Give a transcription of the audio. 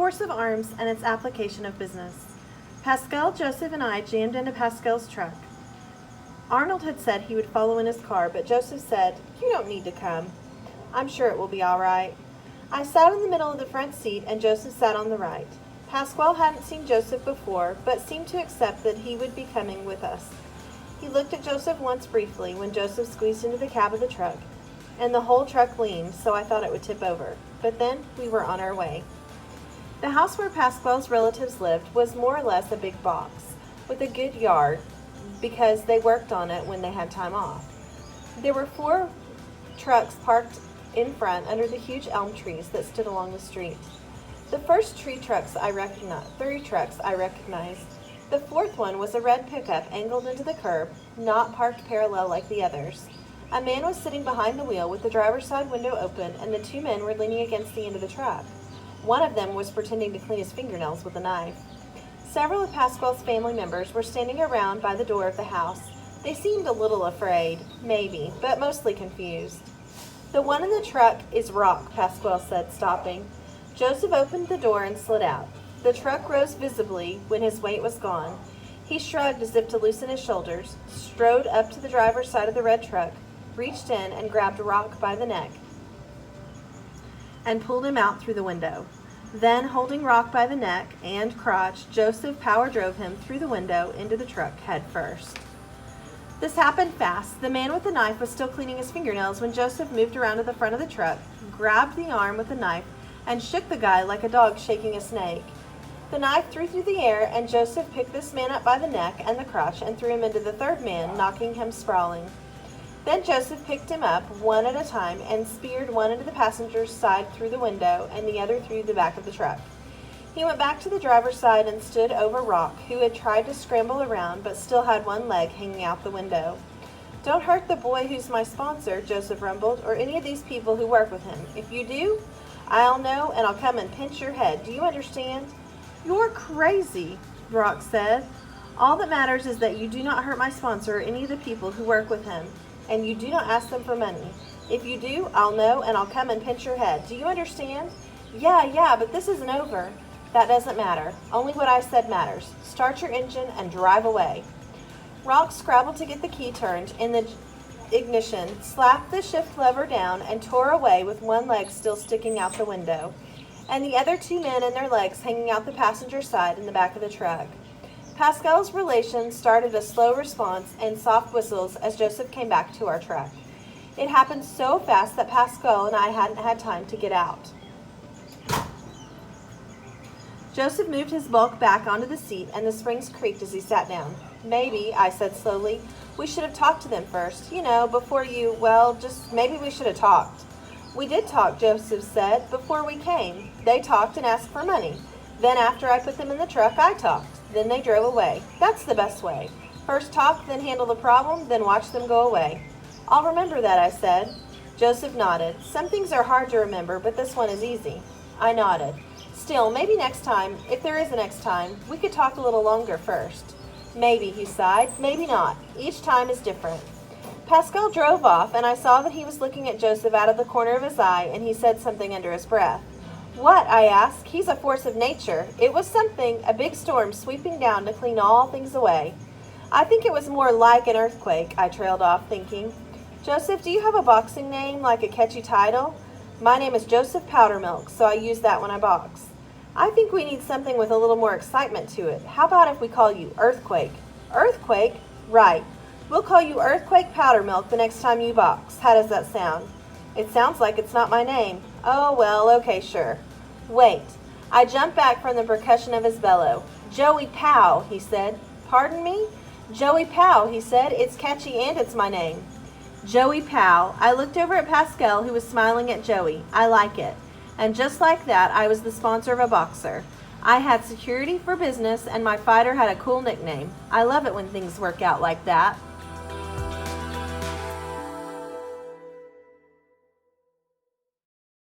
force of arms and its application of business. Pascal, Joseph, and I jammed into Pascal's truck. Arnold had said he would follow in his car, but Joseph said, "You don't need to come. I'm sure it will be all right." I sat in the middle of the front seat, and Joseph sat on the right. Pascal hadn't seen Joseph before, but seemed to accept that he would be coming with us. He looked at Joseph once briefly when Joseph squeezed into the cab of the truck, and the whole truck leaned, so I thought it would tip over. But then we were on our way. The house where Pasquale's relatives lived was more or less a big box, with a good yard, because they worked on it when they had time off. There were 4 trucks parked in front under the huge elm trees that stood along the street. The first 3 trucks I recognized. The 4th one was a red pickup angled into the curb, not parked parallel like the others. A man was sitting behind the wheel with the driver's side window open, and the 2 men were leaning against the end of the truck. One of them was pretending to clean his fingernails with a knife. Several of Pasquale's family members were standing around by the door of the house. They seemed a little afraid, maybe, but mostly confused. "The one in the truck is Rock," Pasquale said, stopping. Joseph opened the door and slid out. The truck rose visibly when his weight was gone. He shrugged as if to loosen his shoulders, strode up to the driver's side of the red truck, reached in and grabbed Rock by the neck and pulled him out through the window. Then, holding Rock by the neck and crotch, Joseph power drove him through the window into the truck head first. This happened fast. The man with the knife was still cleaning his fingernails when Joseph moved around to the front of the truck, grabbed the arm with the knife, and shook the guy like a dog shaking a snake. The knife threw through the air, and Joseph picked this man up by the neck and the crotch and threw him into the 3rd man, knocking him sprawling. Then Joseph picked him up, one at a time, and speared one into the passenger's side through the window and the other through the back of the truck. He went back to the driver's side and stood over Rock, who had tried to scramble around but still had one leg hanging out the window. "Don't hurt the boy who's my sponsor," Joseph rumbled, "or any of these people who work with him. If you do, I'll know and I'll come and pinch your head. Do you understand?" "You're crazy," Rock said. "All that matters is that you do not hurt my sponsor or any of the people who work with him. And you do not ask them for money. If you do, I'll know and I'll come and pinch your head. Do you understand?" Yeah, but this isn't over." "That doesn't matter. Only what I said matters. Start your engine and drive away." Rock scrabbled to get the key turned in the ignition, slapped the shift lever down, and tore away with one leg still sticking out the window, and the other 2 men and their legs hanging out the passenger side in the back of the truck. Pascal's relations started a slow response and soft whistles as Joseph came back to our truck. It happened so fast that Pascal and I hadn't had time to get out. Joseph moved his bulk back onto the seat, and the springs creaked as he sat down. "Maybe," I said slowly, "we should have talked to them first. Before you, just maybe we should have talked." "We did talk," Joseph said, "before we came. They talked and asked for money. Then after I put them in the truck, I talked. Then they drove away. That's the best way. First talk, then handle the problem, then watch them go away." "I'll remember that," I said. Joseph nodded. "Some things are hard to remember, but this one is easy." I nodded. "Still, maybe next time, if there is a next time, we could talk a little longer first." "Maybe," he sighed. "Maybe not. Each time is different." Pascal drove off, and I saw that he was looking at Joseph out of the corner of his eye, and he said something under his breath. "What?" I asked. "He's a force of nature. It was something, a big storm sweeping down to clean all things away." "I think it was more like an earthquake," I trailed off, thinking. "Joseph, do you have a boxing name, like a catchy title?" "My name is Joseph Powdermilk, so I use that when I box." "I think we need something with a little more excitement to it. How about if we call you Earthquake?" "Earthquake?" "Right. We'll call you Earthquake Powdermilk the next time you box. How does that sound?" "It sounds like it's not my name." "Oh, well, okay, sure." "Wait." I jumped back from the percussion of his bellow. "Joey Pow," he said. "Pardon me?" "Joey Pow," he said. "It's catchy and it's my name." Joey Pow. I looked over at Pascal, who was smiling at Joey. I like it. And just like that, I was the sponsor of a boxer. I had security for business, and my fighter had a cool nickname. I love it when things work out like that.